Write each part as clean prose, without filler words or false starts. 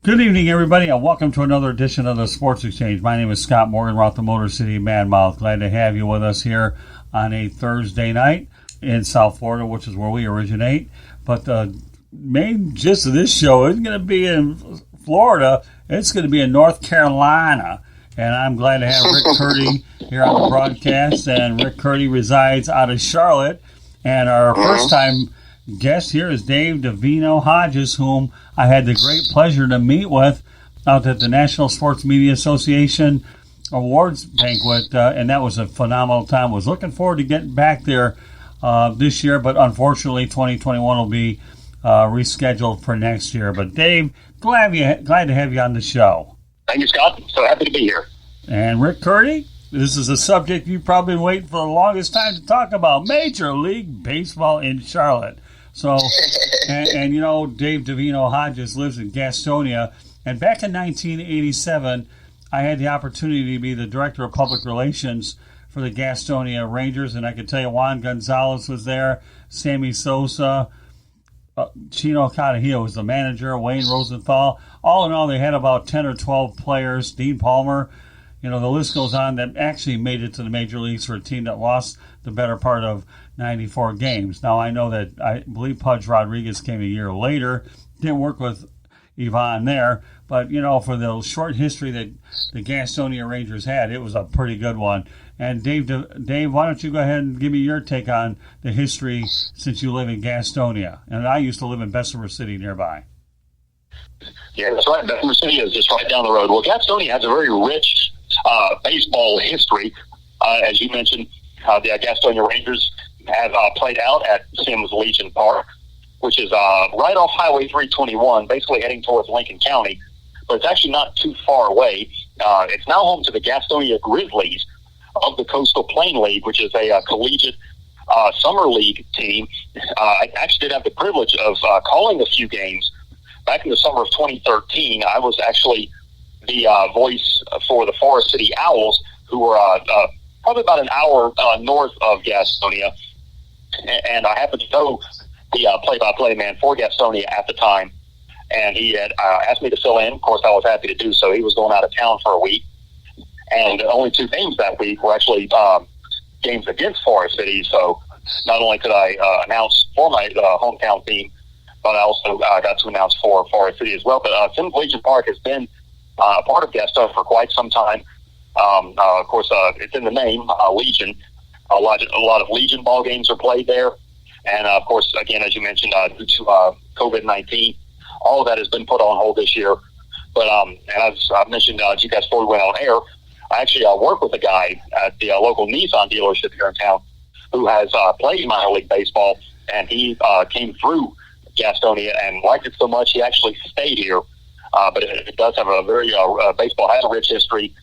Good evening, everybody, and welcome to another edition of the Sports Exchange. My name is Scott Morgan. We're out the Motor City Madmouth. Glad to have you with us here on a Thursday night in South Florida, which is where we originate. But the main gist of this show isn't going to be in Florida. It's going to be in North Carolina. And I'm glad to have Rick Curti here on the broadcast. And Rick Curti resides out of Charlotte. And our first-time guest here is Dave Davinho Hodges, whom I had the great pleasure to meet with out at the National Sports Media Association Awards Banquet, and that was a phenomenal time. Was looking forward to getting back there this year, but unfortunately 2021 will be rescheduled for next year. But Dave, glad to have you on the show. Thank you, Scott. So happy to be here. And Rick Curti, this is a subject you've probably been waiting for the longest time to talk about, Major League Baseball in Charlotte. So, and you know, Dave Davinho Hodges lives in Gastonia, and back in 1987, I had the opportunity to be the Director of Public Relations for the Gastonia Rangers, and I could tell you Juan Gonzalez was there, Sammy Sosa, Chino Cadajillo was the manager, Wayne Rosenthal. All in all, they had about 10 or 12 players, Dean Palmer, you know, the list goes on, that actually made it to the major leagues for a team that lost the better part of 94 games. Now, I know that I believe Pudge Rodriguez came a year later, didn't work with Yvonne there, but, you know, for the short history that the Gastonia Rangers had, it was a pretty good one. And Dave, why don't you go ahead and give me your take on the history since you live in Gastonia? And I used to live in Bessemer City nearby. Yeah, that's right. Bessemer City is just right down the road. Well, Gastonia has a very rich baseball history. As you mentioned, the Gastonia Rangers have played out at Sims Legion Park, which is right off Highway 321, basically heading towards Lincoln County. But it's actually not too far away. It's now home to the Gastonia Grizzlies of the Coastal Plain League, which is a collegiate summer league team. I actually did have the privilege of calling a few games. Back in the summer of 2013, I was actually the voice for the Forest City Owls, who were probably about an hour north of Gastonia. And I happened to know the play-by-play man for Gastonia at the time. And he had asked me to fill in. Of course, I was happy to do so. He was going out of town for a week. And only two games that week were actually games against Forest City. So not only could I announce for my hometown team, but I also got to announce for Forest City as well. But Sims Legion Park has been part of Gastonia for quite some time. Of course, it's in the name, Legion. A lot of Legion ball games are played there. And, of course, again, as you mentioned, due to COVID-19, all of that has been put on hold this year. But and as I mentioned to you guys before we went on air, I actually work with a guy at the local Nissan dealership here in town who has played minor league baseball, and he came through Gastonia and liked it so much he actually stayed here. But it does have a very baseball has a rich history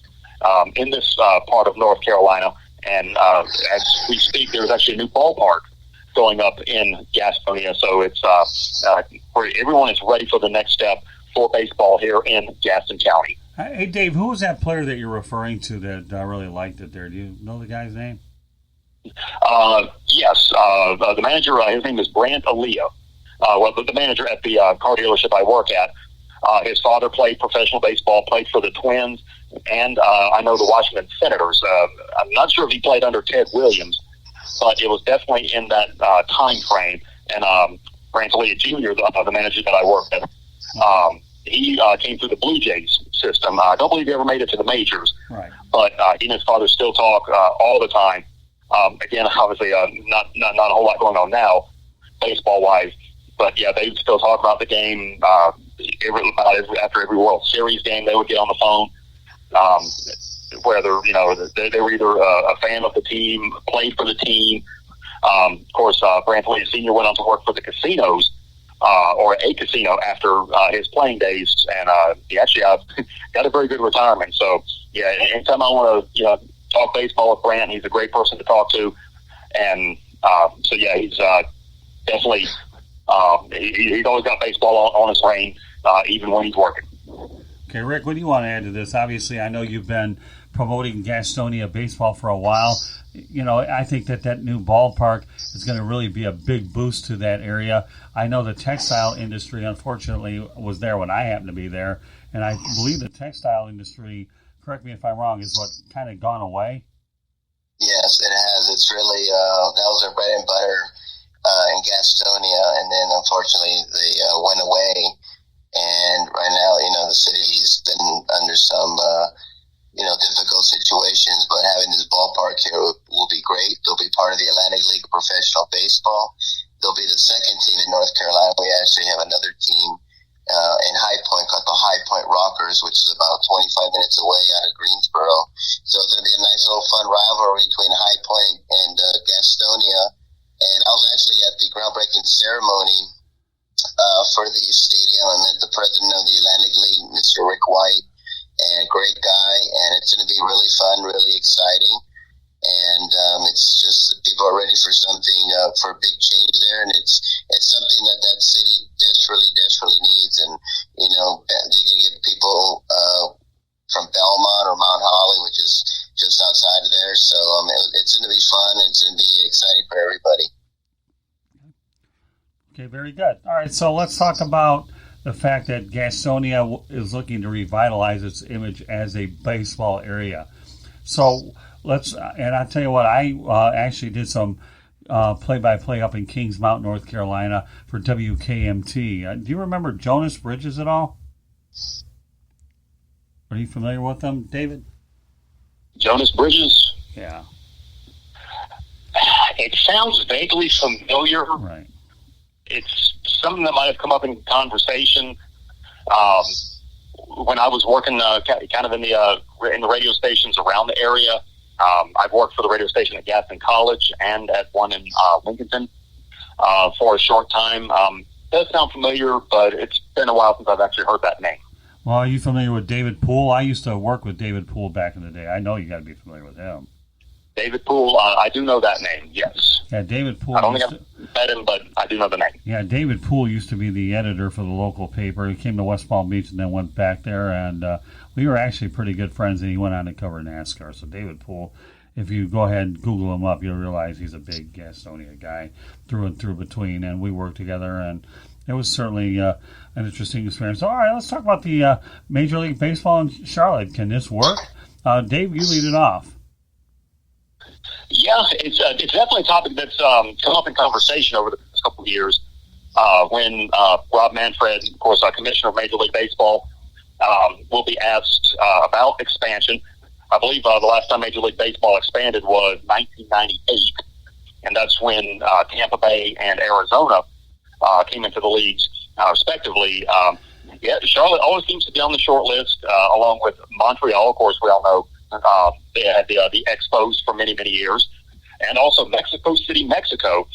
in this part of North Carolina. And as we speak, there's actually a new ballpark going up in Gastonia. So it's where everyone is ready for the next step for baseball here in Gaston County. Hey, Dave, who was that player that you're referring to that really liked it there? Do you know the guy's name? Yes. The manager, his name is Brant Aaliyah. The manager at the car dealership I work at. His father played professional baseball, played for the Twins, and I know the Washington Senators. I'm not sure if he played under Ted Williams, but it was definitely in that time frame. And Brant Aaliyah Jr., the manager that I work with, he came through the Blue Jays system. I don't believe he ever made it to the majors, right. But he and his father still talk all the time. Again, obviously, not a whole lot going on now, baseball-wise. But, yeah, they still talk about the game. After every World Series game, they would get on the phone. Whether, you know, they were either a fan of the team, played for the team. Of course, Brant Aaliyah Sr. went on to work for the casinos, or a casino after his playing days. And he actually got a very good retirement. So, yeah, anytime I want to, talk baseball with Brant, he's a great person to talk to. And so, yeah, he's definitely he's always got baseball on his brain, even when he's working. Okay, Rick, what do you want to add to this? Obviously, I know you've been promoting Gastonia baseball for a while. I think that new ballpark is going to really be a big boost to that area. I know the textile industry, unfortunately, was there when I happened to be there, and I believe the textile industry, correct me if I'm wrong, is what kind of gone away? Yes, it has. It's really, that was our bread and butter in Gastonia, and then unfortunately they went away. And right now, the city's been under some, difficult situations, but having this ballpark here will be great. They'll be part of the Atlantic League of Professional Baseball. They'll be the second team in North Carolina. We actually have another team in High Point called the High Point Rockers, which is about 25 minutes away out of Greensboro. So it's going to be a nice little fun rivalry between High Point and Gastonia. And I was actually at the groundbreaking ceremony for the stadium. I met the president of the Atlantic League, Mr. Rick White, and great guy. And it's going to be really fun, really exciting. And it's just people are ready for something, for a big change there. And it's something that city desperately needs. And, they can get people from Belmont or Mount Holly, which is just outside of there. So it's going to be fun. And it's going to be exciting for everybody. Okay, very good. All right, so let's talk about the fact that Gastonia is looking to revitalize its image as a baseball area. So and I'll tell you what, I actually did some play-by-play up in Kings Mountain, North Carolina for WKMT. Do you remember Jonas Bridges at all? Are you familiar with them, David? Jonas Bridges? Yeah. It sounds vaguely familiar. Right. It's something that might have come up in conversation when I was working kind of in the radio stations around the area. I've worked for the radio station at Gaston College and at one in Lincolnton for a short time. It does sound familiar, but it's been a while since I've actually heard that name. Well, are you familiar with David Poole? I used to work with David Poole back in the day. I know you got to be familiar with him. David Poole, I do know that name, yes. Yeah, David Poole. I don't think I've met him, but I do know the name. Yeah, David Poole used to be the editor for the local paper. He came to West Palm Beach and then went back there, and we were actually pretty good friends, and he went on to cover NASCAR. So David Poole, if you go ahead and Google him up, you'll realize he's a big Gastonia guy through and through between, and we worked together, and it was certainly an interesting experience. So, all right, let's talk about the Major League Baseball in Charlotte. Can this work? Dave, you lead it off. Yeah, it's definitely a topic that's come up in conversation over the past couple of years when Rob Manfred, of course, Commissioner of Major League Baseball, will be asked about expansion. I believe the last time Major League Baseball expanded was 1998, and that's when Tampa Bay and Arizona came into the leagues, respectively. Charlotte always seems to be on the short list, along with Montreal. Of course, we all know they had the Expos for many, many years. And also Mexico City, Mexico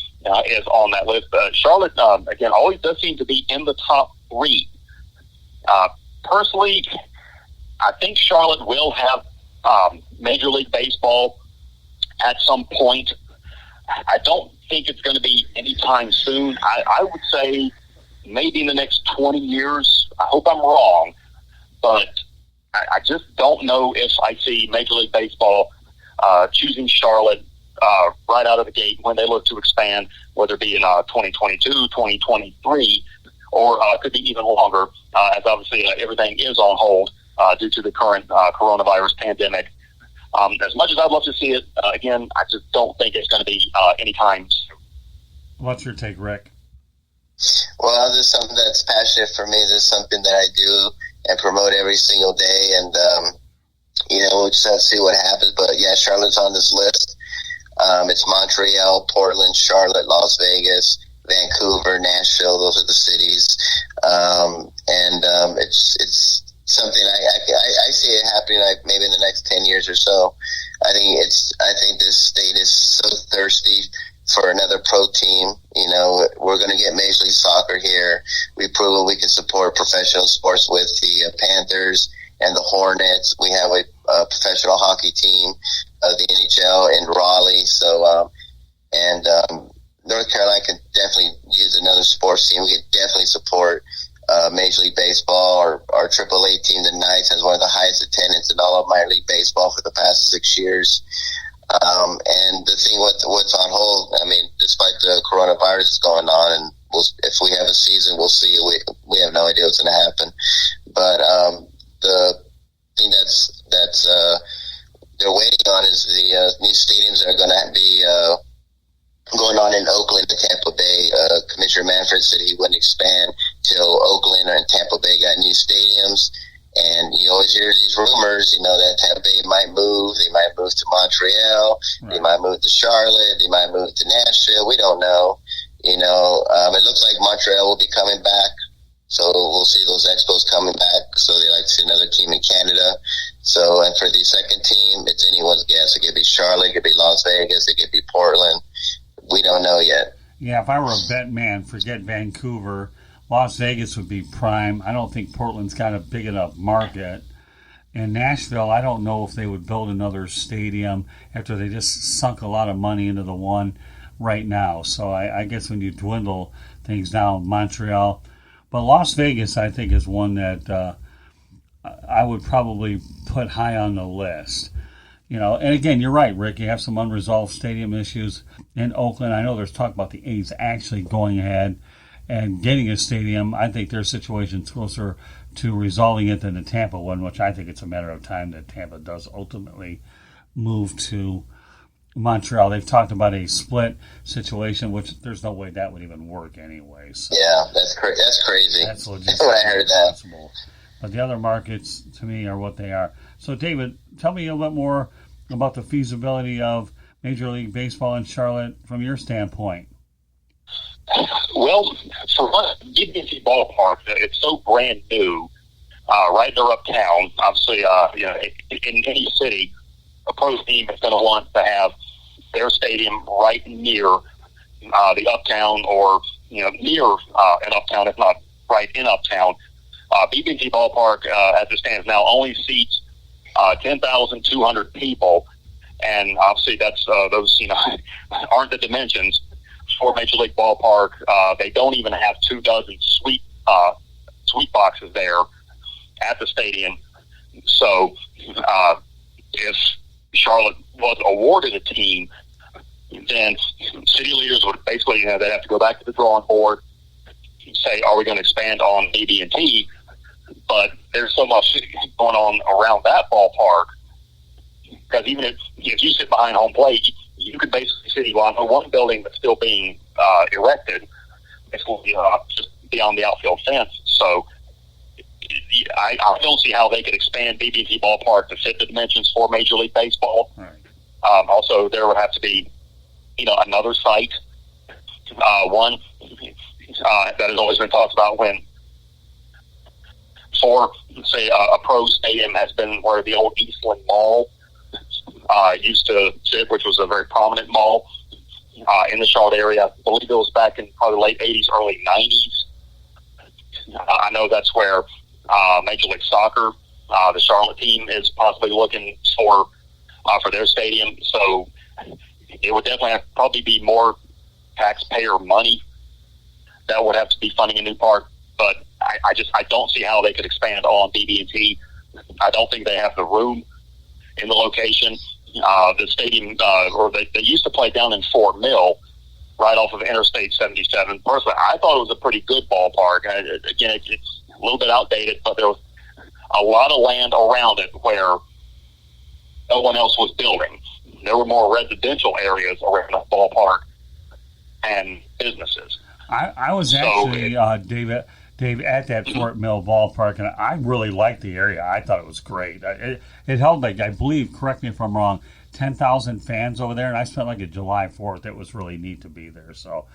is on that list. Charlotte, again, always does seem to be in the top three. Personally, I think Charlotte will have Major League Baseball at some point. I don't think it's going to be anytime soon. I would say maybe in the next 20 years. I hope I'm wrong, but I just don't know if I see Major League Baseball choosing Charlotte right out of the gate when they look to expand, whether it be in 2022, 2023, or could be even longer, as obviously everything is on hold due to the current coronavirus pandemic. As much as I'd love to see it, again, I just don't think it's going to be anytime soon. What's your take, Rick? Well, this is something that's passionate for me. This is something that I do and promote every single day. And, we'll just have to see what happens. But, yeah, Charlotte's on this list. It's Montreal, Portland, Charlotte, Las Vegas, Vancouver, Nashville. Those are the cities. It's something I see it happening like maybe in the next 10 years or so. I think this state is so thirsty for another pro team. We're going to get Major League Soccer here. We've proven we can support professional sports with the Panthers and the Hornets. We have a professional hockey team of the NHL in Raleigh. So, North Carolina can definitely use another sports team. We can definitely support Major League Baseball, our AAA team, the Knights, has one of the highest attendance in all of minor league baseball for the past 6 years. And the thing with what's on hold, I mean, despite the coronavirus going on, and if we have a season, we'll see. We have no idea what's going to happen. But the thing that's they're waiting on is the new stadiums that are going to be going on in Oakland and Tampa Bay. Commissioner Manfred said he wouldn't expand till Oakland and Tampa Bay got new stadiums. And you always hear these rumors, that Tampa Bay might move. They might move to Montreal. Right. They might move to Charlotte. They might move to Nashville. We don't know. It looks like Montreal will be coming back. So we'll see those Expos coming back. So they like to see another team in Canada. So, and for the second team, it's anyone's guess. It could be Charlotte. It could be Las Vegas. It could be Portland. We don't know yet. Yeah, if I were a bet man, forget Vancouver. Las Vegas would be prime. I don't think Portland's got a big enough market. And Nashville, I don't know if they would build another stadium after they just sunk a lot of money into the one right now. So I guess when you dwindle things down, Montreal. But Las Vegas, I think, is one that I would probably put high on the list. And again, you're right, Rick. You have some unresolved stadium issues in Oakland. I know there's talk about the A's actually going ahead and getting a stadium. I think their situation's closer to resolving it than the Tampa one, which I think it's a matter of time that Tampa does ultimately move to Montreal. They've talked about a split situation, which there's no way that would even work anyway. So yeah, that's crazy. That's when I heard that. Possible. But the other markets, to me, are what they are. So, David, tell me a little bit more about the feasibility of Major League Baseball in Charlotte from your standpoint. Well, for us, BB&T Ballpark, it's so brand new, right there uptown. Obviously, in any city, a pro team is going to want to have their stadium right near the uptown, or near an uptown, if not right in uptown. BB&T Ballpark, as it stands now, only seats 10,200 people, and obviously that's those aren't the dimensions for Major League Ballpark. They don't even have 24 suite boxes there at the stadium. So if Charlotte was awarded a team, then city leaders would basically they'd have to go back to the drawing board, say, are we going to expand on BB&T? But there's so much going on around that ballpark, because even if you sit behind home plate, you could basically see, well, I know one building that's still being erected. It's just beyond the outfield fence. So I don't see how they could expand BB&T Ballpark to fit the dimensions for Major League Baseball. Right. Also, there would have to be, another site. One that has always been talked about for, say, a pro stadium has been where the old Eastland Mall used to sit, which was a very prominent mall in the Charlotte area. I believe it was back in probably the late 80s, early 90s. I know that's where Major League Soccer, the Charlotte team, is possibly looking for their stadium. So it would definitely probably be more taxpayer money that would have to be funding a new park. But I don't see how they could expand on BB&T. I don't think they have the room in the location. The stadium, they used to play down in Fort Mill, right off of Interstate 77. Personally, I thought it was a pretty good ballpark. Again, it's a little bit outdated, but there was a lot of land around it where no one else was building. There were more residential areas around the ballpark and businesses. I was actually, Dave, at that Fort Mill ballpark, and I really liked the area. I thought it was great. It held, I believe, correct me if I'm wrong, 10,000 fans over there, and I spent a July 4th. It was really neat to be there. So,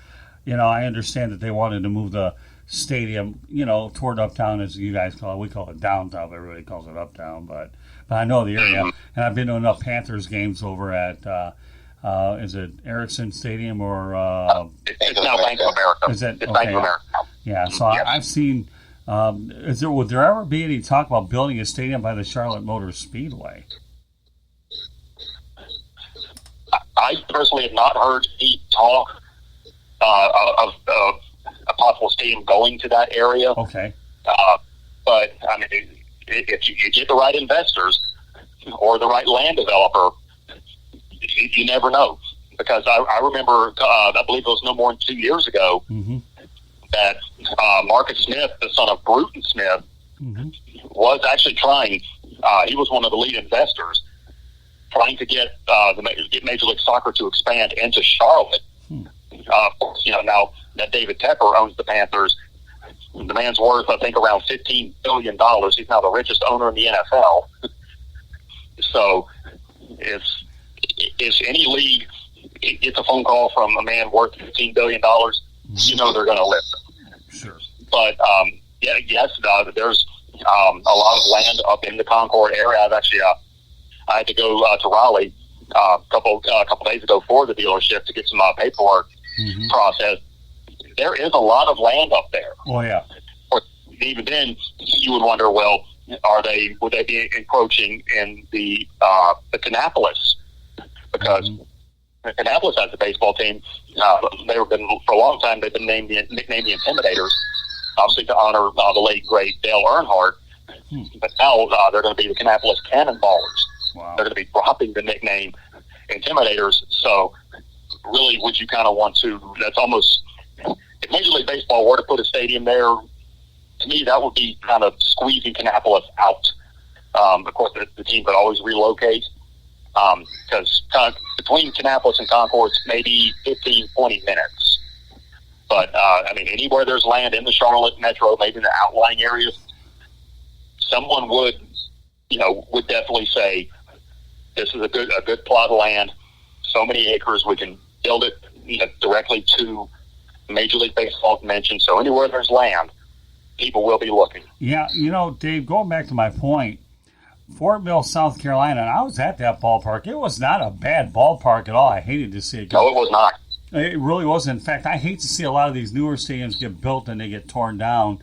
I understand that they wanted to move the stadium, toward uptown, as you guys call it. We call it downtown, but everybody calls it uptown. But I know the area, and I've been to enough Panthers games over at is it Ericsson Stadium or it's now Bank of America. Is it? It's Bank of America. Yeah, so yes. I've seen. Would there ever be any talk about building a stadium by the Charlotte Motor Speedway? I personally have not heard any talk of a possible stadium going to that area. Okay. But I mean, if you get the right investors or the right land developer, you never know. Because I remember, I believe it was no more than 2 years ago, that Marcus Smith, the son of Bruton Smith, was actually trying. He was one of the lead investors, trying to get Major League Soccer to expand into Charlotte. Now that David Tepper owns the Panthers, the man's worth, I think, around $15 billion. He's now the richest owner in the NFL. So, if any league gets a phone call from a man worth $15 billion, you know they're going to listen. Sure. But there's a lot of land up in the Concord area. I had to go to Raleigh a couple days ago for the dealership to get some paperwork processed. There is a lot of land up there. Oh yeah. Or even then, you would wonder, well, would they be encroaching in the Kannapolis? Because Kannapolis has a baseball team. They've been for a long time. They've been nicknamed the Intimidators, obviously to honor the late great Dale Earnhardt. But now they're going to be the Kannapolis Cannonballers. Wow. They're going to be dropping the nickname Intimidators. So, really, would you kind of want to? That's almost, if Major League Baseball were to put a stadium there, to me that would be kind of squeezing Kannapolis out. Of course, the team could always relocate. Because between Kannapolis and Concord, it's maybe 15, 20 minutes. But, anywhere there's land in the Charlotte metro, maybe in the outlying areas, someone would definitely say, this is a good plot of land, so many acres, we can build it directly to Major League Baseball convention. So anywhere there's land, people will be looking. Yeah, Dave, going back to my point, Fort Mill, South Carolina, and I was at that ballpark. It was not a bad ballpark at all. I hated to see it go. No, it was not. It really wasn't. In fact, I hate to see a lot of these newer stadiums get built and they get torn down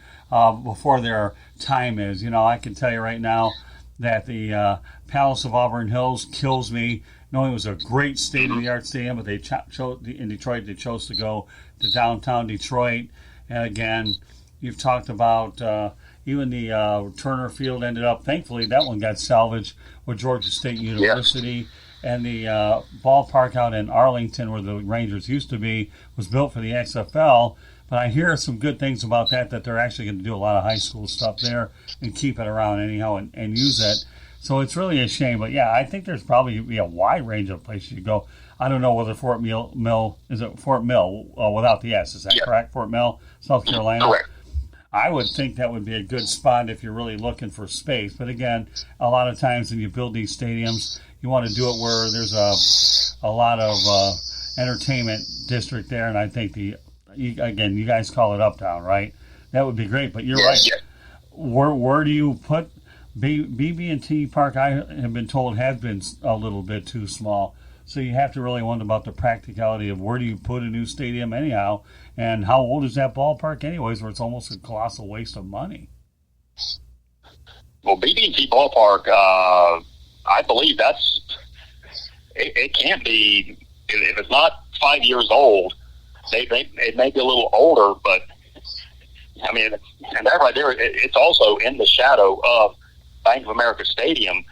before their time is. I can tell you right now that the Palace of Auburn Hills kills me. Knowing it was a great state-of-the-art stadium, but in Detroit they chose to go to downtown Detroit. And again, you've talked about even the Turner Field ended up, thankfully, that one got salvaged with Georgia State University. Yep. And the ballpark out in Arlington, where the Rangers used to be, was built for the XFL. But I hear some good things about that they're actually going to do a lot of high school stuff there and keep it around anyhow and use it. So it's really a shame. But, yeah, I think there's probably be a wide range of places you go. I don't know whether Fort Mill is it Fort Mill without the S. Is that correct? Fort Mill, South Carolina? Correct. I would think that would be a good spot if you're really looking for space. But, again, a lot of times when you build these stadiums, you want to do it where there's a lot of entertainment district there. And I think you guys call it Uptown, right? That would be great. But you're right. Yeah. Where do you put BB&T Park? I have been told has been a little bit too small. So you have to really wonder about the practicality of where do you put a new stadium anyhow, and how old is that ballpark anyways, where it's almost a colossal waste of money. Well, BB&T Ballpark, I believe it can't be, if it's not 5 years old, it may be a little older, but I mean, and that right there, it's also in the shadow of Bank of America Stadium.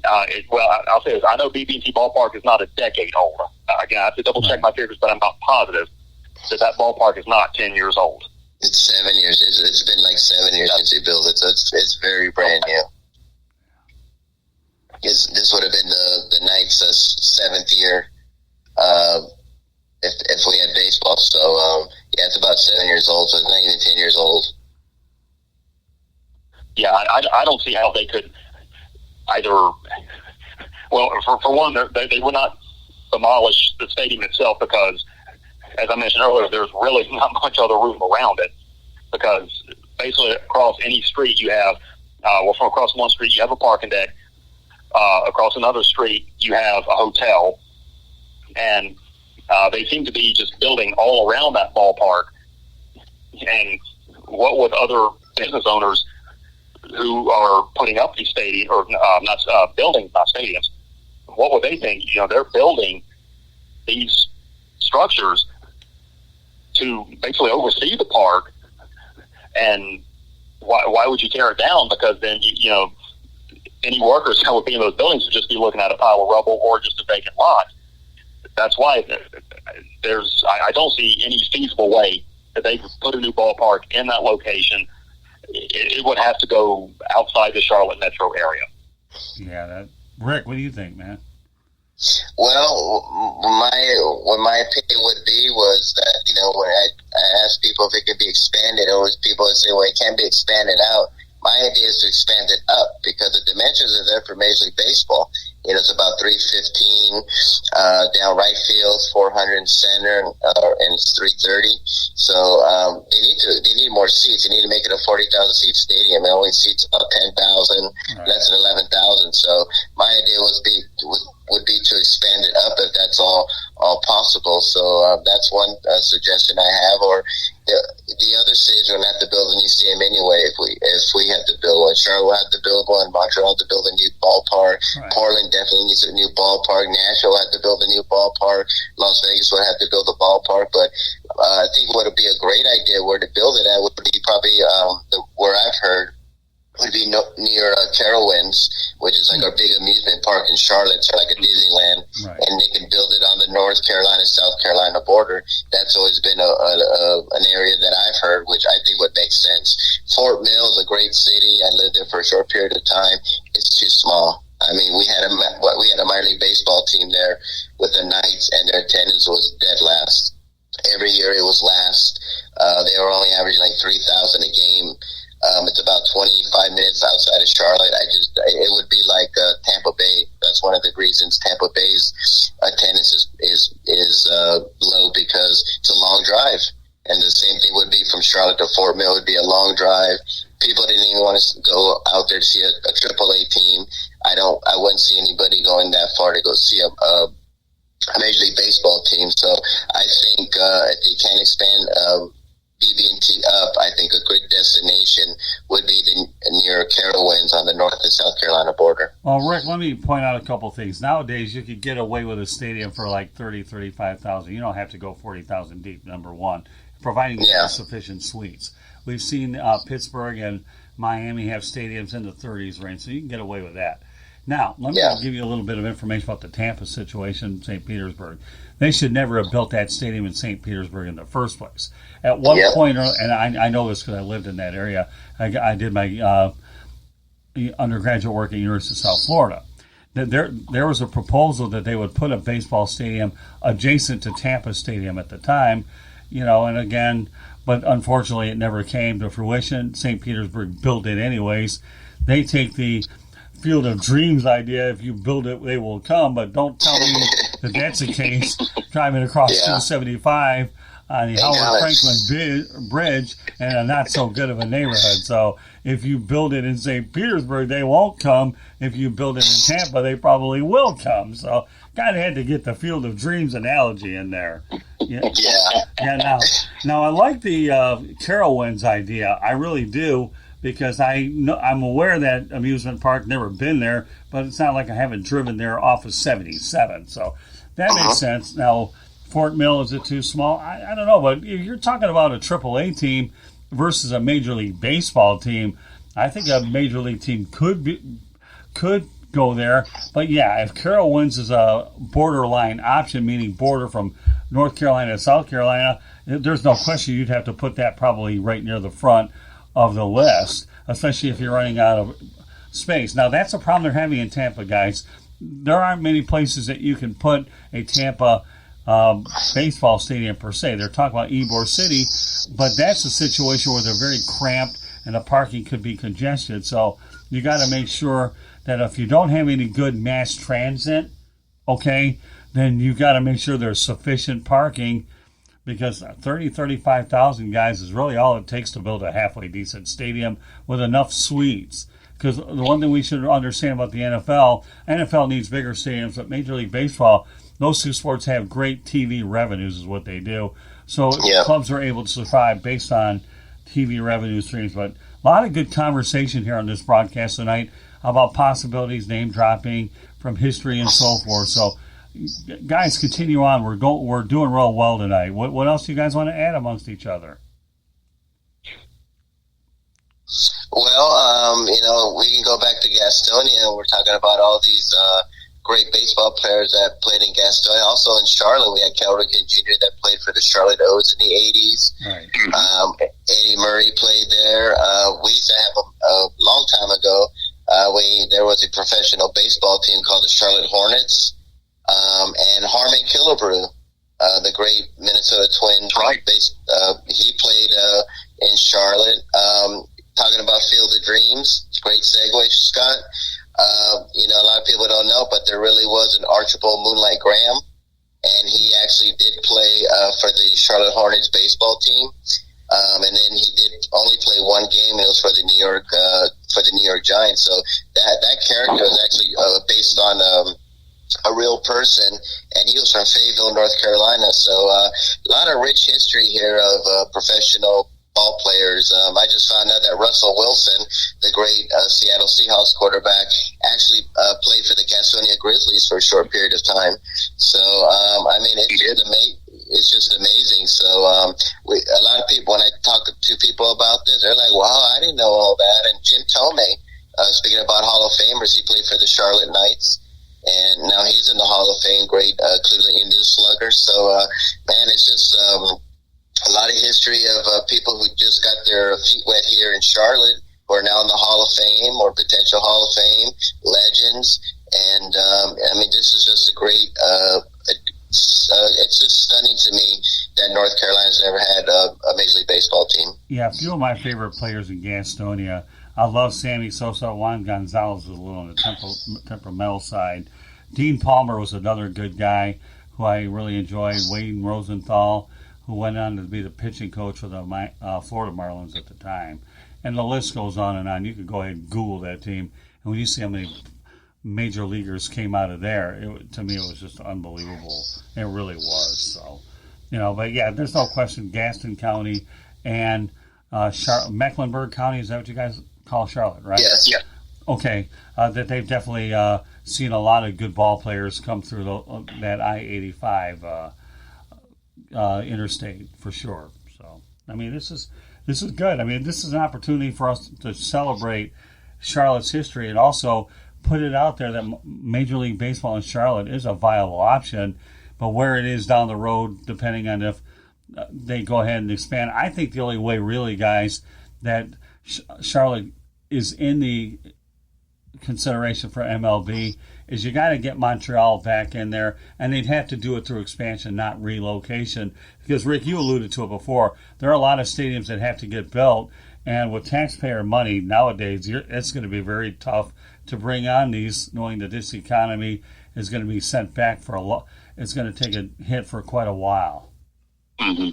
I'll say this, I know BB&T Ballpark is not a decade old. Again, I have to double check my figures, but I'm about positive that ballpark is not 10 years old. It's 7 years. It's been like 7 years since they built it, so it's very brand new. This would have been the Knights' 7th year if we had baseball. So, it's about 7 years old, so it's not even 10 years old. Yeah, I don't see how they could either. Well, for one, they would not demolish the stadium itself because, as I mentioned earlier, there's really not much other room around it. Because basically across any street you have, from across one street you have a parking deck. Across another street you have a hotel. And they seem to be just building all around that ballpark. And what would other business owners who are putting up these stadiums, or buildings, not stadiums, what would they think? They're building these structures to basically oversee the park, and why would you tear it down? Because then any workers that would be in those buildings would just be looking at a pile of rubble or just a vacant lot. That's why I don't see any feasible way that they could put a new ballpark in that location. It would have to go outside the Charlotte metro area. Yeah, Rick, what do you think, man? Well, what my opinion would be was that, when I asked people if it could be expanded, always people would say, well, it can't be expanded out. My idea is to expand it up because the dimensions are there for Major League Baseball. It's about 315 down right field, 400 in center, and it's 330. So they need more seats. They need to make it a 40,000 seat stadium. It only seats about 10,000, less than 11,000. So my idea would be to expand it up if that's all possible. So that's one suggestion I have. Or the other cities are going to have to build a new stadium anyway. If we have to build one, Charlotte will have to build one. Montreal will have to build a new ballpark. Right. Portland definitely needs a new ballpark. Nashville will have to build a new ballpark. Las Vegas will have to build a ballpark. But I think what would be a great idea where to build it at would be probably where I've heard would be near Carowinds, which is like our big amusement park in Charlotte, so like a Disneyland, right. And they can build it on the North Carolina-South Carolina border. That's always been an area that I've heard, which I think would make sense. Fort Mill is a great city. I lived there for a short period of time. It's too small. I mean, we had a minor league baseball team there with the Knights, and their attendance was dead last. Every year it was last. They were only averaging like 3,000 a game. It's about 25 minutes outside of Charlotte. It would be like Tampa Bay. That's one of the reasons Tampa Bay's attendance is low, because it's a long drive. And the same thing would be from Charlotte to Fort Mill. It would be a long drive. People didn't even want to go out there to see a AAA team. I wouldn't see anybody going that far to go see a Major League Baseball team. So I think if you can expand BB&T up, I think a good destination would be near Carowinds on the North and South Carolina border. Well, Rick, let me point out a couple things. Nowadays, you could get away with a stadium for like 35,000. You don't have to go 40,000 deep, number one, providing you have sufficient suites. We've seen Pittsburgh and Miami have stadiums in the 30s range, so you can get away with that. Now, let me give you a little bit of information about the Tampa situation in St. Petersburg. They should never have built that stadium in St. Petersburg in the first place. At one point, and I know this because I lived in that area, I did my undergraduate work at University of South Florida. There was a proposal that they would put a baseball stadium adjacent to Tampa Stadium at the time, and again, but unfortunately it never came to fruition. St. Petersburg built it anyways. They take the Field of Dreams idea. If you build it, they will come, but don't tell me that that's the case. Driving across 275 on the Howard Franklin Bridge in a not so good of a neighborhood. So if you build it in St. Petersburg, they won't come. If you build it in Tampa, they probably will come. So kind of had to get the Field of Dreams analogy in there. Now I like the Carowinds idea. I really do. Because I'm aware that amusement park, never been there, but it's not like I haven't driven there off of 77. So that makes sense. Now, Fort Mill, is it too small? I don't know, but if you're talking about a AAA team versus a Major League Baseball team, I think a Major League team could go there. But yeah, if Carowinds is a borderline option, meaning border from North Carolina to South Carolina, there's no question you'd have to put that probably right near the front of the list, especially if you're running out of space. Now, that's a problem they're having in Tampa, guys. There aren't many places that you can put a Tampa baseball stadium per se. They're talking about Ybor City, but that's a situation where they're very cramped and the parking could be congested. So you got to make sure that if you don't have any good mass transit, then you got to make sure there's sufficient parking, because 35,000 guys is really all it takes to build a halfway decent stadium with enough suites. Because the one thing we should understand about the NFL needs bigger stadiums, but Major League Baseball, those two sports have great TV revenues is what they do. So clubs are able to survive based on TV revenue streams. But a lot of good conversation here on this broadcast tonight about possibilities, name dropping from history and so forth. So guys, continue on. We're doing real well tonight. What else do you guys want to add amongst each other? Well, we can go back to Gastonia. We're talking about all these great baseball players that played in Gastonia. Also in Charlotte, we had Cal Ripken Jr. that played for the Charlotte O's in the 80s. Right. Eddie Murray played there. We used to have a long time ago, there was a professional baseball team called the Charlotte Hornets. And Harmon Killebrew, the great Minnesota Twins. Right. He played in Charlotte. Talking about Field of Dreams, great segue, Scott. A lot of people don't know, but there really was an Archibald Moonlight Graham, and he actually did play for the Charlotte Hornets baseball team. And then he did only play one game, and it was for the New York Giants. So that character was actually based on a real person, and he was from Fayetteville, North Carolina. So a lot of rich history here of professional ball players. I just found out that Russell Wilson, the great Seattle Seahawks quarterback, actually played for the Gastonia Grizzlies for a short period of time. So, it's just amazing. So, a lot of people, when I talk to people about this, they're like, wow, I didn't know all that. And Jim Tomei, speaking about Hall of Famers, he played for the Charlotte Knights, and now he's in the Hall of Fame, great Cleveland Indians slugger. So, it's just a lot of history of people who just got their feet wet here in Charlotte, who are now in the Hall of Fame or potential Hall of Fame legends. And this is just a great. It's just stunning to me that North Carolina's never had a Major League Baseball team. Yeah, a few of my favorite players in Gastonia. I love Sammy Sosa. Juan Gonzalez was a little on the temperamental side. Dean Palmer was another good guy who I really enjoyed. Wayne Rosenthal, who went on to be the pitching coach for the Florida Marlins at the time. And the list goes on and on. You could go ahead and Google that team. And when you see how many major leaguers came out of there, to me it was just unbelievable. It really was. So, but yeah, there's no question Gaston County and Mecklenburg County, is that what you guys call Charlotte, right? Yes. Yeah. Okay. That they've definitely seen a lot of good ball players come through that I-85 interstate for sure. So this is good. This is an opportunity for us to celebrate Charlotte's history and also put it out there that Major League Baseball in Charlotte is a viable option, but where it is down the road, depending on if they go ahead and expand. I think the only way, really, guys, that Charlotte is in the consideration for MLB is you got to get Montreal back in there, and they'd have to do it through expansion, not relocation. Because, Rick, you alluded to it before, there are a lot of stadiums that have to get built, and with taxpayer money nowadays, it's going to be very tough to bring on these, knowing that this economy is going to be sent back for it's going to take a hit for quite a while. Mm-hmm.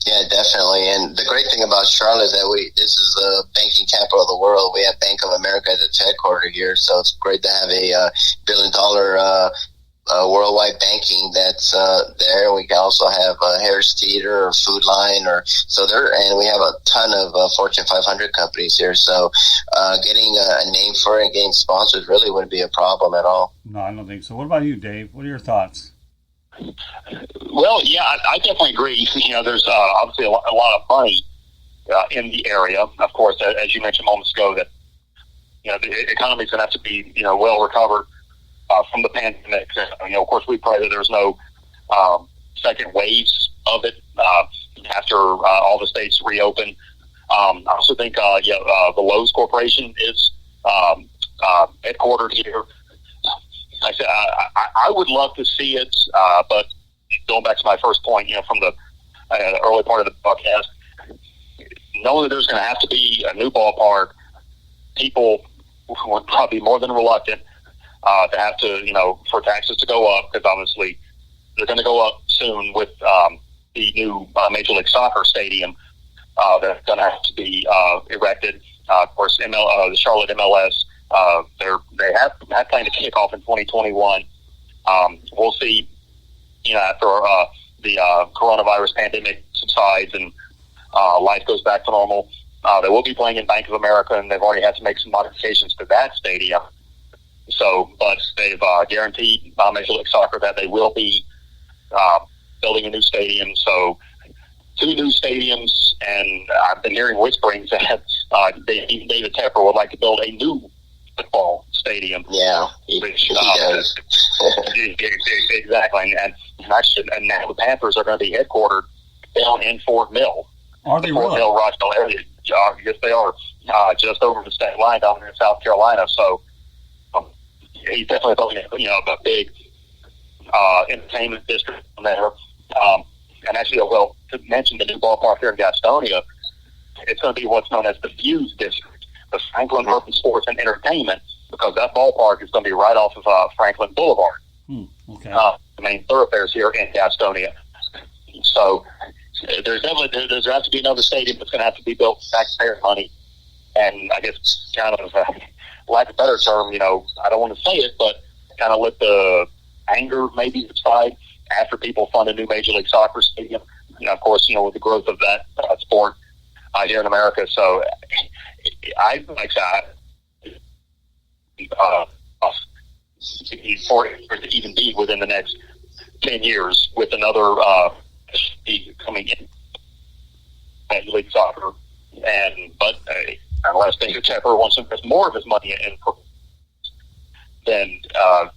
Yeah, definitely. And the great thing about Charlotte is that this is the banking capital of the world. We have Bank of America as its headquarters here, so it's great to have a $1 billion worldwide banking that's there. We can also have Harris Teeter or Food Line, and we have a ton of Fortune 500 companies here. So getting a name for it and getting sponsors really wouldn't be a problem at all. No, I don't think so. What about you, Dave? What are your thoughts? Well, yeah, I definitely agree. There's obviously a lot of money in the area. Of course, as you mentioned moments ago, that the economy's going to have to be well recovered from the pandemic. Of course, we pray that there's no second waves of it after all the states reopen. I also think the Lowe's Corporation is headquartered here. Like I said, I would love to see it, but going back to my first point, from the early part of the podcast, knowing that there's going to have to be a new ballpark, people would probably be more than reluctant to have to, for taxes to go up, because obviously they're going to go up soon with the new Major League Soccer stadium that's going to have to be erected. Of course, the Charlotte MLS. They have planned to kick off in 2021. We'll see, after the coronavirus pandemic subsides and life goes back to normal. They will be playing in Bank of America, and they've already had to make some modifications to that stadium. So, but they've guaranteed Major League Soccer that they will be building a new stadium. So, two new stadiums, and I've been hearing whisperings that David Tepper would like to build a new football stadium. Yeah, which, he does. Exactly, and now the Panthers are going to be headquartered down in Fort Mill. Are they Fort really? Mill, Rockville area. Yes, they are. Just over the state line down there in South Carolina. So he's definitely building a big entertainment district on there. And actually, well, to mention the new ballpark here in Gastonia, it's going to be what's known as the Fuse District, the Franklin Urban Sports and Entertainment, because that ballpark is going to be right off of Franklin Boulevard. Okay. The main thoroughfares here in Gastonia. So there's has to be another stadium that's going to have to be built with taxpayer money. And I guess kind of, lack of a better term, I don't want to say it, but kind of let the anger maybe subside after people fund a new Major League Soccer stadium. Of course, with the growth of that sport here in America. So I like that. For it to even be within the next 10 years with another coming in Major League Soccer, but unless David Tepper wants to invest more of his money in, then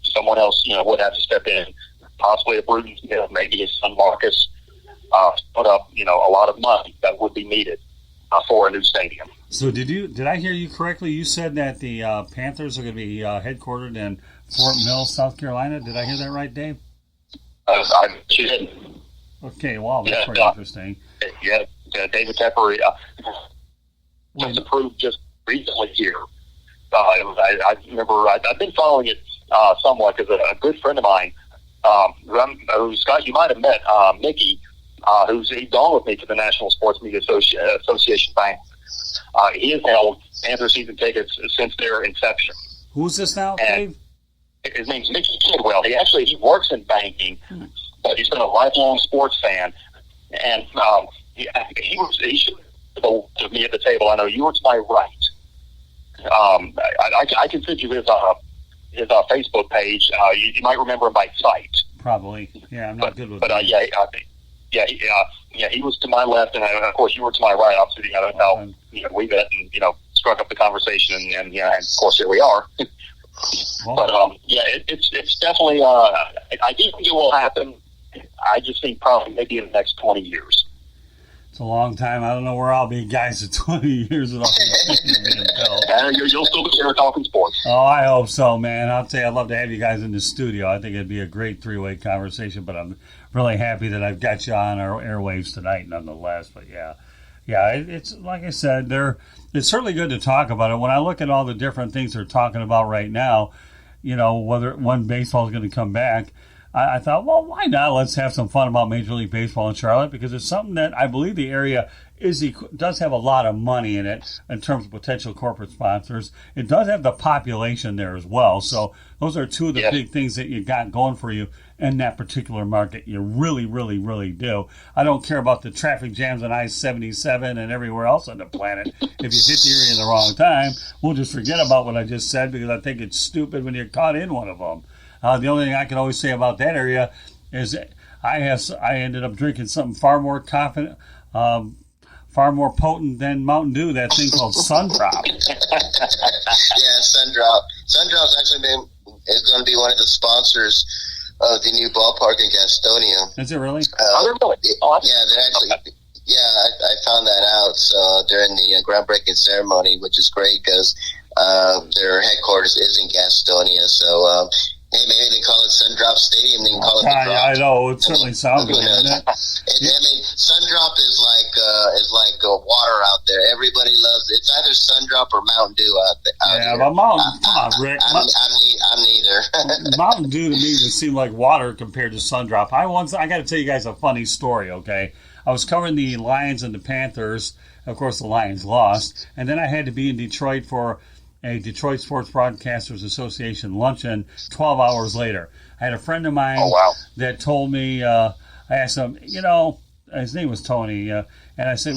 someone else would have to step in, possibly a Bruton, maybe his son Marcus, put up a lot of money that would be needed for a new stadium. So did I hear you correctly? You said that the Panthers are going to be headquartered in Fort Mill, South Carolina. Did I hear that right, Dave? I did. Okay, wow, that's pretty interesting. Yeah, David Tepper was approved just recently here. I remember I've been following it somewhat because a good friend of mine, who Scott, you might have met, Mickey, he's gone with me to the National Sports Media Association Bank. He has held Panther season tickets since their inception. Who's this now, Dave? His name's Mickey Kidwell. He works in banking, but he's been a lifelong sports fan. And he should go to me at the table. I know you were to my right. I can send you his Facebook page. You might remember him by sight. Probably. Yeah, I'm not good with that. But he was to my left, and of course you were to my right. Obviously, that's how we met and struck up the conversation, and of course here we are. But it's definitely. I do think it will happen. I just think probably maybe in the next 20 years. It's a long time. I don't know where I'll be, guys, in 20 years. You'll still be here talking sports. Oh, I hope so, man. I'll tell you, I'd love to have you guys in the studio. I think it'd be a great three-way conversation, but I'm really happy that I've got you on our airwaves tonight, nonetheless. But, yeah, it's like I said, it's certainly good to talk about it. When I look at all the different things they're talking about right now, when baseball is going to come back, I thought, well, why not? Let's have some fun about Major League Baseball in Charlotte, because it's something that I believe the area does have a lot of money in it in terms of potential corporate sponsors. It does have the population there as well. So those are two of the big things that you got going for you in that particular market. You really, really, really do. I don't care about the traffic jams on I-77 and everywhere else on the planet. If you hit the area in the wrong time, we'll just forget about what I just said, because I think it's stupid when you're caught in one of them. The only thing I can always say about that area is I ended up drinking something far more potent than Mountain Dew, that thing called Sundrop. Yeah, Sundrop. Sundrop's actually is going to be one of the sponsors of the new ballpark in Gastonia. Is it really? I found that out during the groundbreaking ceremony, which is great because their headquarters is in Gastonia. So, hey, maybe they call it Sundrop Stadium. They can call it the Drop. I know. It certainly sounds good, doesn't it? Sundrop is like water out there. Everybody loves it. It's either Sundrop or Mountain Dew out here. But Mountain, come on, Rick. I'm neither. Mountain Dew to me would seem like water compared to Sundrop. I got to tell you guys a funny story, okay? I was covering the Lions and the Panthers. Of course, the Lions lost. And then I had to be in Detroit for a Detroit Sports Broadcasters Association luncheon 12 hours later. I had a friend of mine that told me, I asked him, his name was Tony, and I said,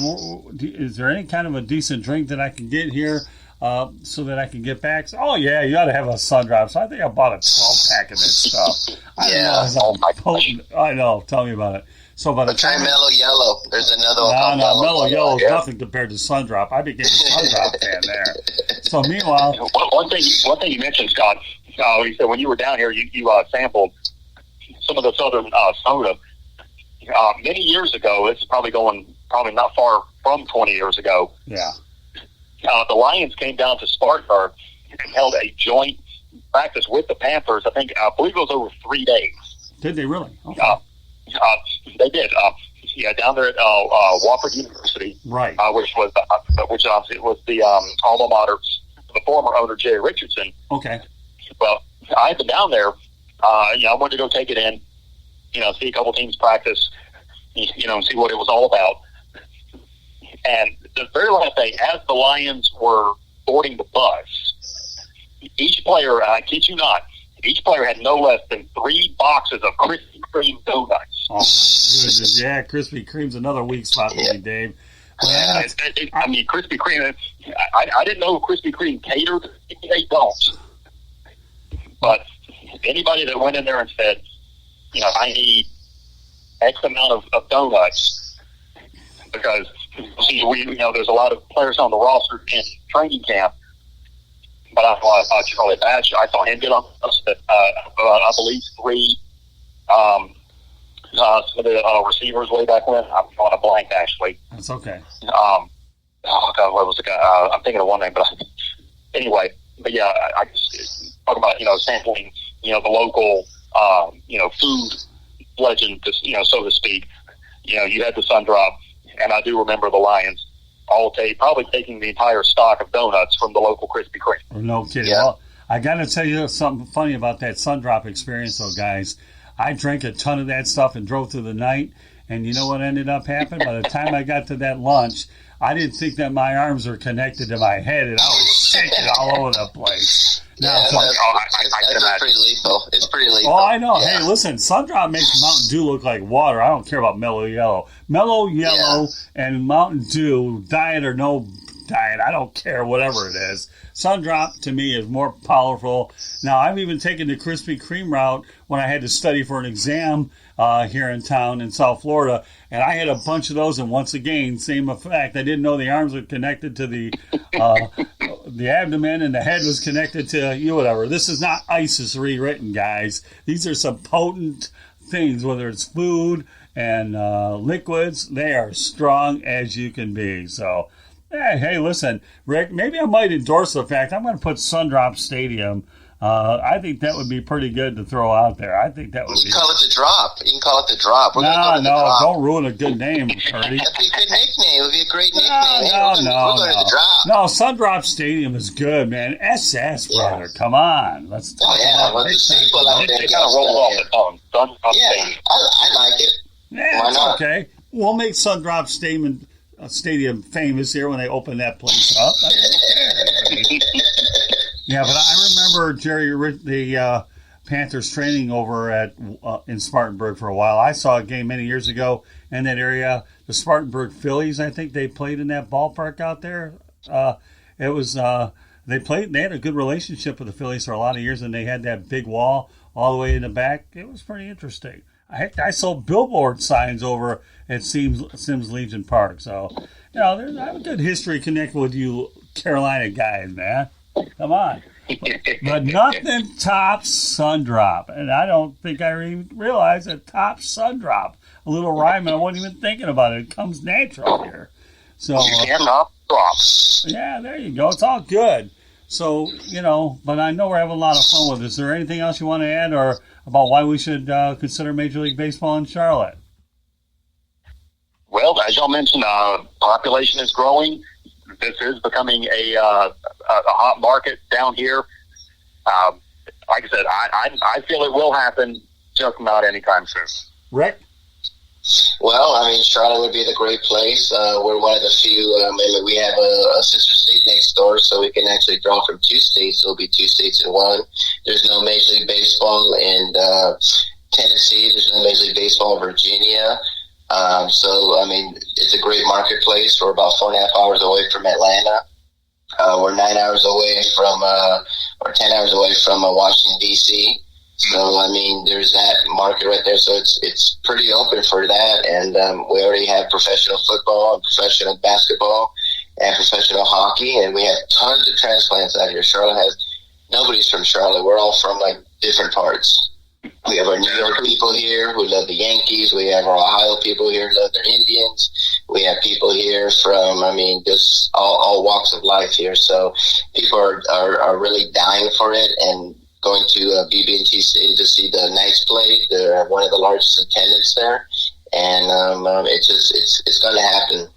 is there any kind of a decent drink that I can get here so that I can get back? So, you ought to have a Sundrop. So I think I bought a 12-pack of this stuff. I know, tell me about it. So by the time Mellow Yellow, there's another one. No, Mellow Yellow is nothing compared to Sundrop. I became a Sundrop fan there. So meanwhile, one thing you mentioned, Scott, you said when you were down here, you sampled some of the Southern soda. Many years ago, this is probably not far from 20 years ago. Yeah. The Lions came down to Spartanburg and held a joint practice with the Panthers. I believe it was over 3 days. Did they really? Okay. They did. Down there at Wofford University, right? Which obviously was the alma mater of the former owner Jerry Richardson. Okay. Well, I had been down there. I wanted to go take it in, see a couple teams practice, and see what it was all about. And the very last day, as the Lions were boarding the bus, each player, I kid you not, each player had no less than 3 boxes of Krispy Kreme donuts. Oh, my goodness. Yeah, Krispy Kreme's another weak spot for me, Dave. Krispy Kreme, I didn't know Krispy Kreme catered. They don't. But anybody that went in there and said, I need X amount of donuts, because there's a lot of players on the roster in training camp. But I saw Charlie Batch. I saw him get on I believe 3. Some of the receivers way back when. I'm on a blank, actually. That's okay. Oh God, what was the guy? I'm thinking of one name, but anyway. But yeah, I just talk about sampling the local food legend, so to speak. You had the Sundrop, and I do remember the Lions probably taking the entire stock of donuts from the local Krispy Kreme. No kidding. Yeah. Well, I got to tell you something funny about that Sundrop experience, though, guys. I drank a ton of that stuff and drove through the night, and you know what ended up happening? By the time I got to that lunch, I didn't think that my arms were connected to my head, and I was shaking all over the place. That's pretty lethal. It's pretty lethal. Oh, I know. Yeah. Hey, listen, Sundrop makes Mountain Dew look like water. I don't care about Mellow Yellow. Mellow Yellow and Mountain Dew, diet or no diet, I don't care, whatever it is. Sundrop, to me, is more powerful. Now, I've even taken the Krispy Kreme route when I had to study for an exam here in town in South Florida, and I had a bunch of those, and once again, same effect. I didn't know the arms were connected to the abdomen, and the head was connected to whatever. This is not ISIS rewritten, guys. These are some potent things, whether it's food and liquids. They are strong as you can be. So, hey, listen, Rick, maybe I might endorse the fact I'm going to put Sundrop Stadium. I think that would be pretty good to throw out there. I think that would be. You can call it the Drop. You can call it the Drop. No, the Drop. Don't ruin a good name, Curti. That'd be a good nickname. It would be a great nickname. No. We're going to the Drop. No, Sundrop Stadium is good, man. SS, brother. Come on. Let's talk about the staple out there. It kind of rolls off the tongue. Sundrop Stadium. I like it. Yeah, why not? Okay. We'll make Sundrop Stadium famous here when they open that place up. Yeah, but I remember the Panthers training over in Spartanburg for a while. I saw a game many years ago in that area. The Spartanburg Phillies, I think they played in that ballpark out there. It was they had a good relationship with the Phillies for a lot of years, and they had that big wall all the way in the back. It was pretty interesting. I saw billboard signs over at Sims Legion Park. So, I have a good history connected with you Carolina guys, man. Come on. But nothing tops Sundrop. And I don't think I even realized that tops Sundrop. A little rhyme, and I wasn't even thinking about it. It comes natural here. So you cannot drop. Yeah, there you go. It's all good. So, but I know we're having a lot of fun with it. Is there anything else you want to add or about why we should consider Major League Baseball in Charlotte? Well, as y'all mentioned, population is growing. This is becoming a hot market down here. Like I said, I feel it will happen, just not anytime soon. Rick? Well, Charlotte would be the great place. We're one of the few. We have a sister state next door, so we can actually draw from 2 states. So it'll be 2 states in one. There's no Major League Baseball in Tennessee. There's no Major League Baseball in Virginia. It's a great marketplace. We're about 4.5 hours away from Atlanta. We're 9 hours away from, or 10 hours away from Washington, D.C. So, I mean, there's that market right there. So it's pretty open for that. And we already have professional football and professional basketball and professional hockey. And we have tons of transplants out here. Charlotte has – nobody's from Charlotte. We're all from, like, different parts. We have our New York people here who love the Yankees. We have our Ohio people here who love their Indians. We have people here from, I mean, just all walks of life here. So people are really dying for it and going to BB&T Stadium to see the Knights play. They're one of the largest attendance there. And it's going to happen.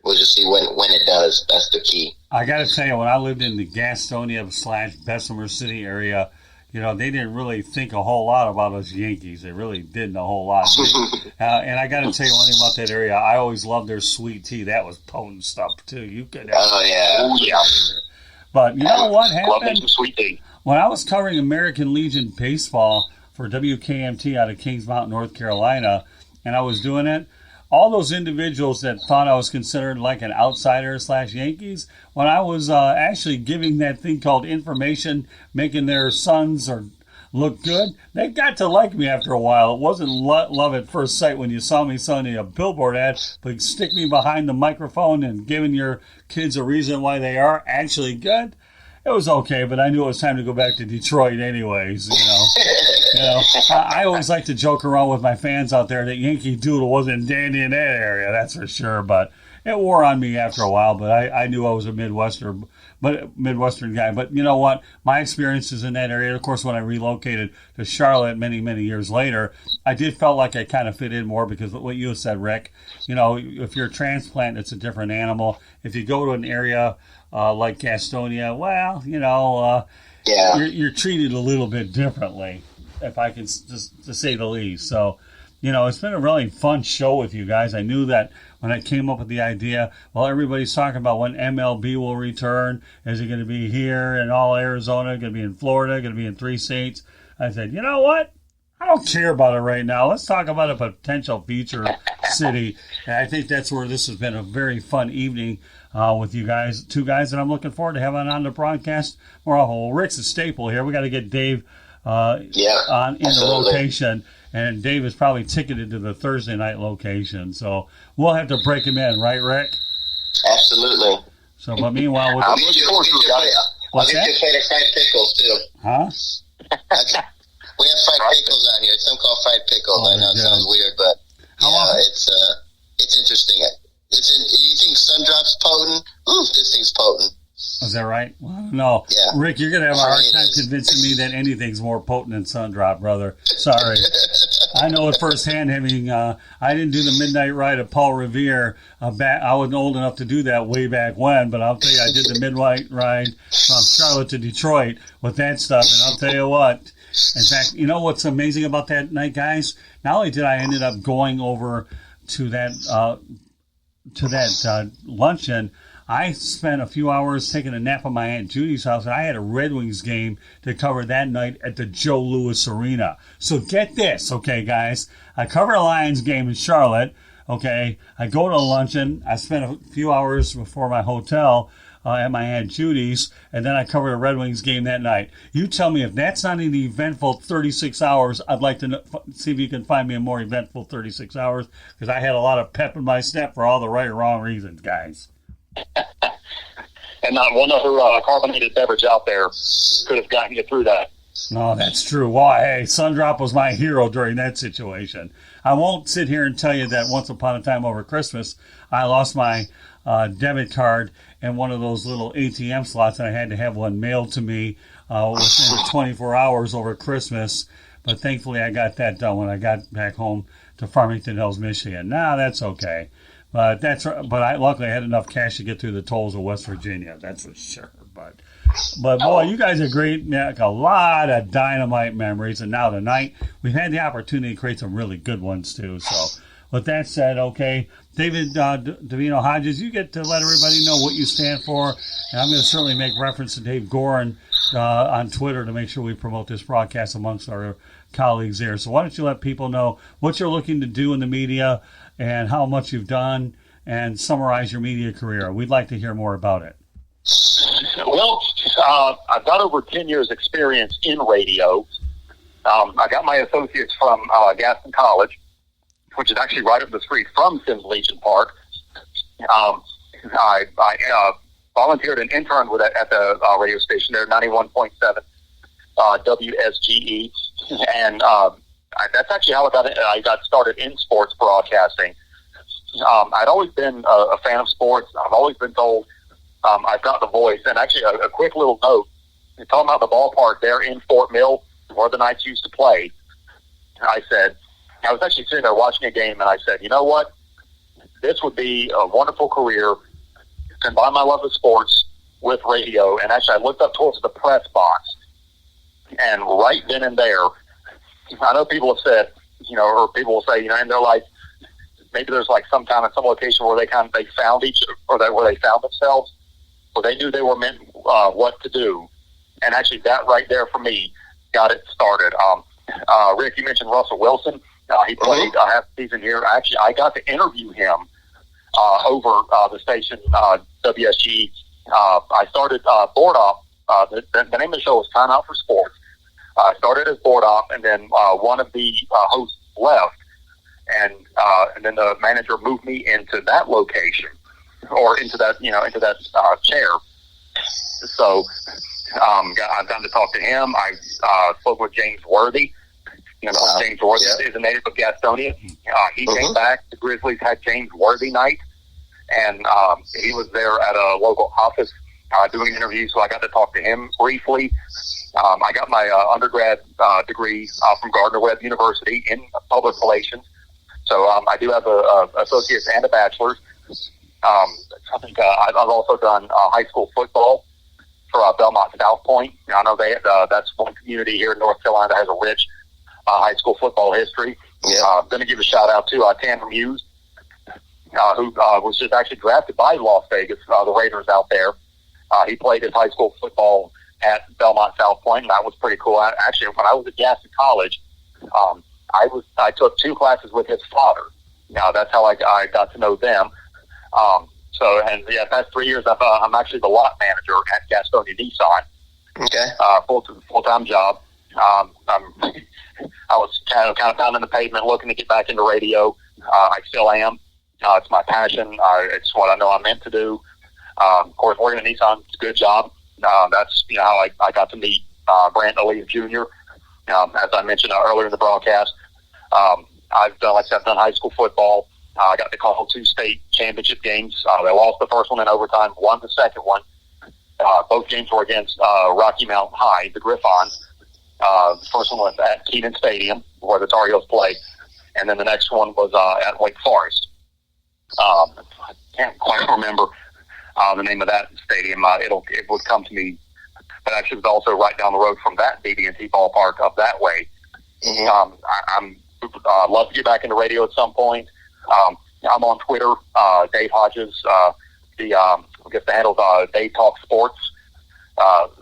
We'll just see when it does. That's the key. I got to tell you, when I lived in the Gastonia / Bessemer City area, you know, they didn't really think a whole lot about us Yankees. They really didn't a whole lot. And I got to tell you one thing about that area. I always loved their sweet tea. That was potent stuff, too. You could have yeah. But you know what happened? Love some sweet tea. When I was covering American Legion baseball for WKMT out of Kings Mountain, North Carolina, and I was doing it, all those individuals that thought I was considered like an outsider / Yankees, when I was actually giving that thing called information, making their sons or look good, they got to like me after a while. It wasn't love at first sight when you saw me selling a billboard ad, but stick me behind the microphone and giving your kids a reason why they are actually good. It was okay, but I knew it was time to go back to Detroit anyways, you know. I always like to joke around with my fans out there that Yankee Doodle wasn't dandy in that area, that's for sure. But it wore on me after a while, but I knew I was a Midwestern guy. But you know what? My experiences in that area, of course, when I relocated to Charlotte many, many years later, I did felt like I kind of fit in more because of what you said, Rick. You know, if you're a transplant, it's a different animal. If you go to an area like Gastonia, well, you know, you're treated a little bit differently, if I can just to say the least. So, you know, it's been a really fun show with you guys. I knew that when I came up with the idea, well, everybody's talking about when MLB will return. Is it going to be here in all Arizona? Going to be in Florida? Going to be in 3 states? I said, you know what? I don't care about it right now. Let's talk about a potential future city. And I think that's where this has been a very fun evening with you guys, 2 guys that I'm looking forward to having on the broadcast more often. Well, Rick's a staple here. We got to get Dave in the location. And Dave is probably ticketed to the Thursday night location. So we'll have to break him in, right, Rick? Absolutely. So, but meanwhile, I'm looking forward to it. I'll get you a plate of fried pickles, too. Huh? We have fried pickles out here. It's something called fried pickles. I know it sounds weird, but it's interesting. You think Sundrop's potent? Ooh, this thing's potent. Is that right? Well, I don't know. Yeah. Rick, you're going to have a hard time convincing me that anything's more potent than Sundrop, brother. Sorry. I know it firsthand. Having I didn't do the midnight ride of Paul Revere. I wasn't old enough to do that way back when, but I'll tell you, I did the midnight ride from Charlotte to Detroit with that stuff, and I'll tell you what. In fact, you know what's amazing about that night, guys? Not only did I ended up going over to that luncheon, I spent a few hours taking a nap at my Aunt Judy's house, and I had a Red Wings game to cover that night at the Joe Louis Arena. So get this, okay, guys. I cover a Lions game in Charlotte, okay. I go to a luncheon. I spent a few hours before my hotel at my Aunt Judy's, and then I covered a Red Wings game that night. You tell me if that's not an eventful 36 hours, I'd like to see if you can find me a more eventful 36 hours, because I had a lot of pep in my step for all the right or wrong reasons, guys. And not one other carbonated beverage out there could have gotten you through that. No, that's true. Well, hey, Sundrop was my hero during that situation. I won't sit here and tell you that once upon a time over Christmas, I lost my debit card in one of those little ATM slots, and I had to have one mailed to me within 24 hours over Christmas. But thankfully, I got that done when I got back home to Farmington Hills, Michigan. Now that's okay. But luckily I had enough cash to get through the tolls of West Virginia. That's for sure. But boy, you guys are great. Like a lot of dynamite memories. And now tonight we've had the opportunity to create some really good ones too. So with that said, okay, David Davinho Hodges, you get to let everybody know what you stand for. And I'm going to certainly make reference to Dave Gorin on Twitter to make sure we promote this broadcast amongst our colleagues there. So why don't you let people know what you're looking to do in the media and how much you've done, and summarize your media career. We'd like to hear more about it. Well, I've got over 10 years experience in radio. I got my associates from Gaston College, which is actually right up the street from Sims Legion Park. I volunteered and interned at the radio station there, 91.7 WSGE, and that's actually how I got started in sports broadcasting. I'd always been a fan of sports. I've always been told I've got the voice. And actually, a quick little note, talking about the ballpark there in Fort Mill, where the Knights used to play, I was actually sitting there watching a game, and I said, you know what? This would be a wonderful career, combine my love of sports with radio. And actually, I looked up towards the press box, and right then and there, I know people have said, or people will say, in their life, maybe there's like some location where they found where they found themselves, where they knew they were meant what to do. And actually, that right there for me got it started. Rick, you mentioned Russell Wilson. He played half the season here. Actually, I got to interview him over the station WSG. I started board op. The name of the show was Time Out for Sports. I started as board op, and then one of the hosts left, and then the manager moved me into that location, or into that chair. So I've gotten to talk to him. I spoke with James Worthy. James Worthy is a native of Gastonia. He came back. The Grizzlies had James Worthy night, and he was there at a local office doing an interview, so I got to talk to him briefly. I got my undergrad degree from Gardner-Webb University in public relations, so I do have a associate's and a bachelor's. I think I've also done high school football for Belmont South Point. I know that's one community here in North Carolina that has a rich high school football history. I'm going to give a shout out to Tanner Muse, who was just actually drafted by Las Vegas, the Raiders out there. He played his high school football at Belmont South Point, and that was pretty cool. Actually, when I was at Gaston College, I took 2 classes with his father. That's how I got to know them. Past 3 years, I'm actually the lot manager at Gastonia Nissan. Okay. Full-time job. I was kind of pounding the pavement, looking to get back into radio. I still am. It's my passion. It's what I know I'm meant to do. Of course, working at Nissan, it's a good job. That's how I got to meet Brant Elliott Jr. As I mentioned earlier in the broadcast, I've done high school football. I got to call 2 state championship games. They lost the first one in overtime, won the second one. Both games were against Rocky Mount High, the Griffons. The first one was at Kenan Stadium, where the Tar Heels play, and then the next one was at Wake Forest. I can't quite remember the name of that stadium. It would come to me, but actually it was also right down the road from that BB&T ballpark up that way. I'm love to get back into radio at some point. I'm on Twitter, Dave Hodges. I guess the handle's Dave Talk Sports.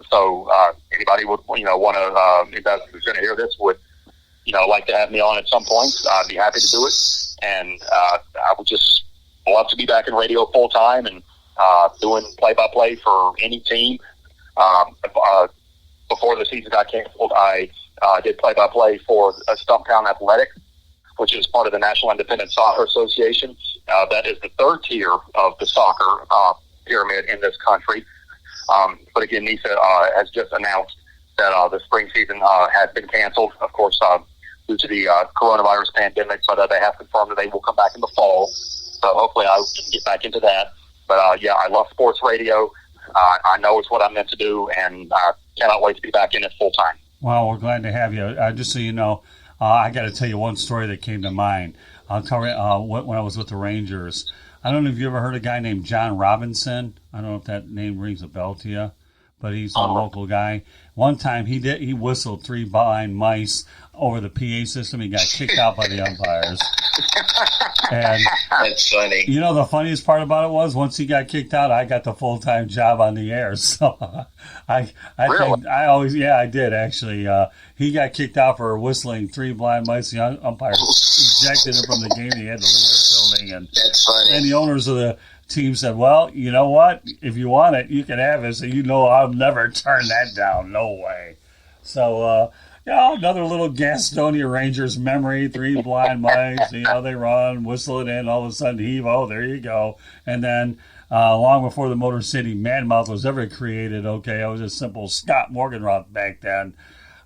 So anybody would want to, if that's who's going to hear this, would like to have me on at some point. I'd be happy to do it, and I would just love to be back in radio full time and doing play-by-play for any team. Before the season got canceled, I did play-by-play for Stumptown Athletics, which is part of the National Independent Soccer Association. That is the 3rd tier of the soccer pyramid in this country. But again, NISA has just announced that the spring season has been canceled, of course, due to the coronavirus pandemic, but they have confirmed that they will come back in the fall. So hopefully I can get back into that. But I love sports radio. I know it's what I'm meant to do, and I cannot wait to be back in it full time. Well, we're glad to have you. Just so you know, I got to tell you one story that came to mind. I'll tell you when I was with the Rangers. I don't know if you ever heard a guy named John Robinson. I don't know if that name rings a bell to you, but he's a local guy. One time he whistled 3 blind mice over the PA system. He got kicked out by the umpires. And that's funny. The funniest part about it was once he got kicked out, I got the full-time job on the air. So I did actually. He got kicked out for whistling 3 blind mice. The umpires ejected him from the game. He had to leave the building. And that's funny. And the owners of the team said, well, you know what? If you want it, you can have it. So I'll never turn that down. No way. So, Yeah, another little Gastonia Rangers memory. 3 blind mice, they run, whistle it in, all of a sudden heave, oh, there you go. And then long before the Motor City Madmouth was ever created, I was a simple Scott Morganroth back then.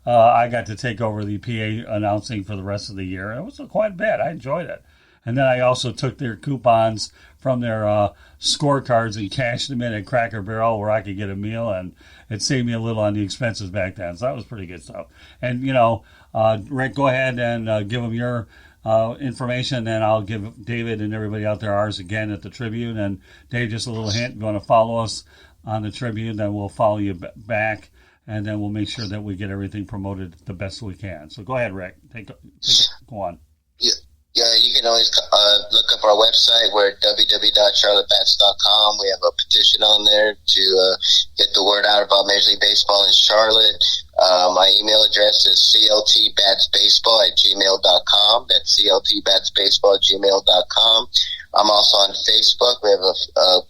I got to take over the PA announcing for the rest of the year. It was quite bad. I enjoyed it. And then I also took their coupons from their scorecards and cashed them in at Cracker Barrel where I could get a meal, and it saved me a little on the expenses back then. So that was pretty good stuff. And, Rick, go ahead and give them your information, and I'll give David and everybody out there ours again at the Tribune. And Dave, just a little hint, if you want to follow us on the Tribune, then we'll follow you back, and then we'll make sure that we get everything promoted the best we can. So go ahead, Rick. Go on. Yeah, you can always look up our website. We're at www.charlottebats.com. We have a petition on there to get the word out about Major League Baseball in Charlotte. My email address is cltbatsbaseball@gmail.com. That's cltbatsbaseball@gmail.com. I'm also on Facebook. We have a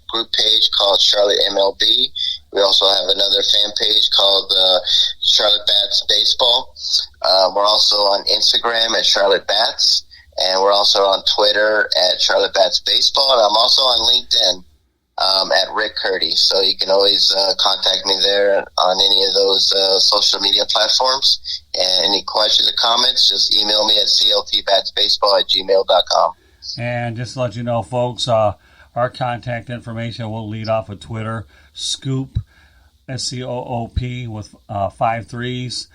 group page called Charlotte MLB. We also have another fan page called Charlotte Bats Baseball. We're also on Instagram at Charlotte Bats. And we're also on Twitter at Charlotte Bats Baseball. And I'm also on LinkedIn at Rick Curti. So you can always contact me there on any of those social media platforms. And any questions or comments, just email me at cltbatsbaseball@gmail.com. And just to let you know, folks, our contact information will lead off of Twitter. Scoop, SCOOP with 5 3s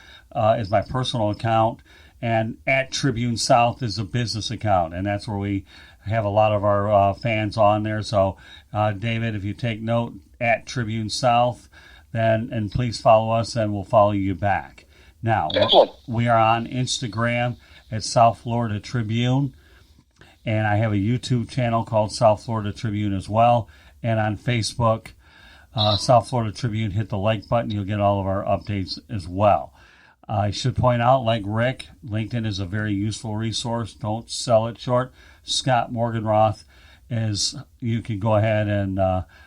is my personal account. And at Tribune South is a business account, and that's where we have a lot of our fans on there. So, David, if you take note, at Tribune South, and please follow us, and we'll follow you back. Now, we are on Instagram at South Florida Tribune, and I have a YouTube channel called South Florida Tribune as well, and on Facebook, South Florida Tribune. Hit the like button, you'll get all of our updates as well. I should point out, like Rick, LinkedIn is a very useful resource. Don't sell it short. Scott Morganroth you can go ahead and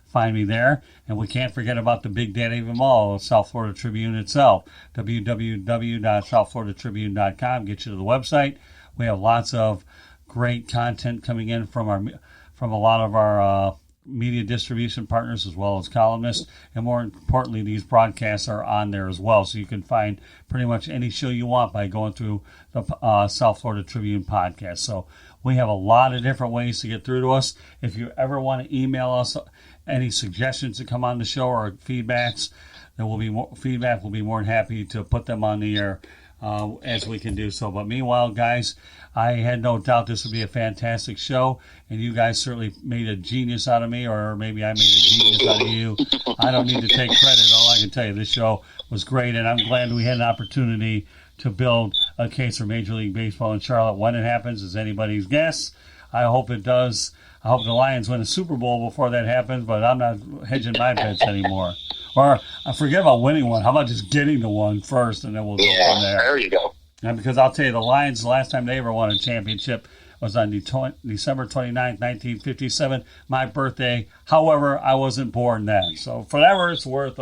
find me there. And we can't forget about the big daddy of them all, South Florida Tribune itself. www.southfloridatribune.com. Get you to the website. We have lots of great content coming in from a lot of our media distribution partners as well as columnists, and more importantly, these broadcasts are on there as well, so you can find pretty much any show you want by going through the South Florida Tribune podcast. So we have a lot of different ways to get through to us. If you ever want to email us any suggestions to come on the show or feedbacks, then we'll be more than happy to put them on the air as we can do so. But meanwhile, guys, I had no doubt this would be a fantastic show, and you guys certainly made a genius out of me, or maybe I made a genius out of you. I don't need to take credit. All I can tell you, this show was great, and I'm glad we had an opportunity to build a case for Major League Baseball in Charlotte. When it happens is anybody's guess. I hope it does. I hope the Lions win a Super Bowl before that happens, but I'm not hedging my bets anymore. Or I forget about winning one. How about just getting the one first, and then we'll go from there. There you go. And because I'll tell you, the Lions, the last time they ever won a championship was on December 29th, 1957, my birthday. However, I wasn't born then. So for whatever it's worth,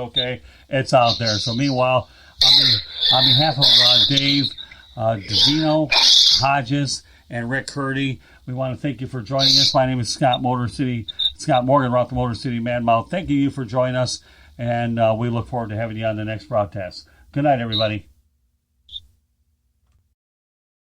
it's out there. So meanwhile, on behalf of Dave Davinho Hodges and Rick Curti, we want to thank you for joining us. My name is Scott Morganroth, the Motor City Madmouth. Thank you for joining us, and we look forward to having you on the next broadcast. Good night, everybody.